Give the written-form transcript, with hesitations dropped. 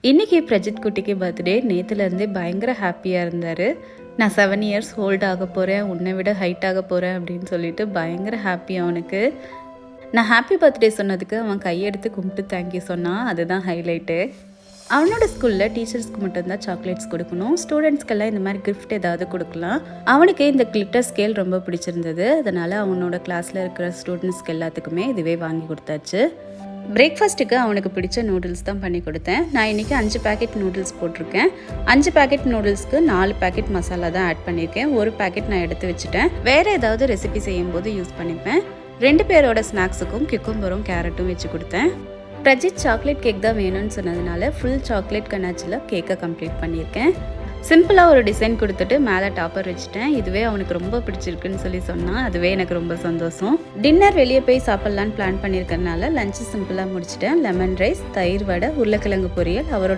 இன்னைக்கு பிரஜித் குட்டிக்கு பர்த்டே. நேற்றுலேருந்தே பயங்கர ஹாப்பியாக இருந்தார். நான் 7 இயர்ஸ் ஹோல்ட் ஆக போகிறேன், உன்னை விட ஹைட் ஆக போகிறேன் அப்படின்னு சொல்லிட்டு பயங்கர ஹாப்பி அவனுக்கு. நான் ஹாப்பி பர்த்டே சொன்னதுக்கு அவன் கையெடுத்து கும்பிட்டு தேங்க்யூ சொன்னான். அதுதான் ஹைலைட்டு. அவனோட ஸ்கூலில் டீச்சர்ஸ்க்கு மட்டும்தான் சாக்லேட்ஸ் கொடுக்கணும், ஸ்டூடெண்ட்ஸ்க்கெல்லாம் இந்த மாதிரி கிஃப்ட் ஏதாவது கொடுக்கலாம். அவனுக்கு இந்த கிளிட்டர் ஸ்கேல் ரொம்ப பிடிச்சிருந்தது. அதனால் அவனோட கிளாஸில் இருக்கிற ஸ்டூடெண்ட்ஸ்க்கு எல்லாத்துக்குமே இதுவே வாங்கி கொடுத்தாச்சு. பிரேக்ஃபாஸ்ட்டுக்கு அவனுக்கு பிடிச்ச நூடுல்ஸ் தான் பண்ணி கொடுத்தேன். நான் இன்றைக்கி 5 பேக்கெட் நூடுல்ஸ் போட்டிருக்கேன். 5 பேக்கெட் நூடுல்ஸ்க்கு 4 பேக்கெட் மசாலா தான் ஆட் பண்ணியிருக்கேன். ஒரு பேக்கெட் நான் எடுத்து வச்சுட்டேன். வேறு ஏதாவது ரெசிபி செய்யும்போது யூஸ் பண்ணிப்பேன். 2 பேரோட ஸ்நாக்ஸுக்கும் கிக்கும்பரும் கேரட்டும் வச்சு கொடுத்தேன். பிரஜித் சாக்லேட் கேக் தான் வேணும்னு சொன்னதுனால ஃபுல் சாக்லேட் கனாச்சில் கேக்கை கம்ப்ளீட் பண்ணியிருக்கேன். சிம்பிளாக ஒரு டிசைன் கொடுத்துட்டு மேலே டாப்பர் வச்சுட்டேன். இதுவே அவனுக்கு ரொம்ப பிடிச்சிருக்குன்னு சொல்லி சொன்னான். அதுவே எனக்கு ரொம்ப சந்தோஷம். டின்னர் வெளியே போய் சாப்பிட்லான்னு பிளான் பண்ணியிருக்கறனால லஞ்சு சிம்பிளாக முடிச்சிட்டேன். லெமன் ரைஸ், தயிர் வடை, உருளைக்கிழங்கு பொரியல், அவரோட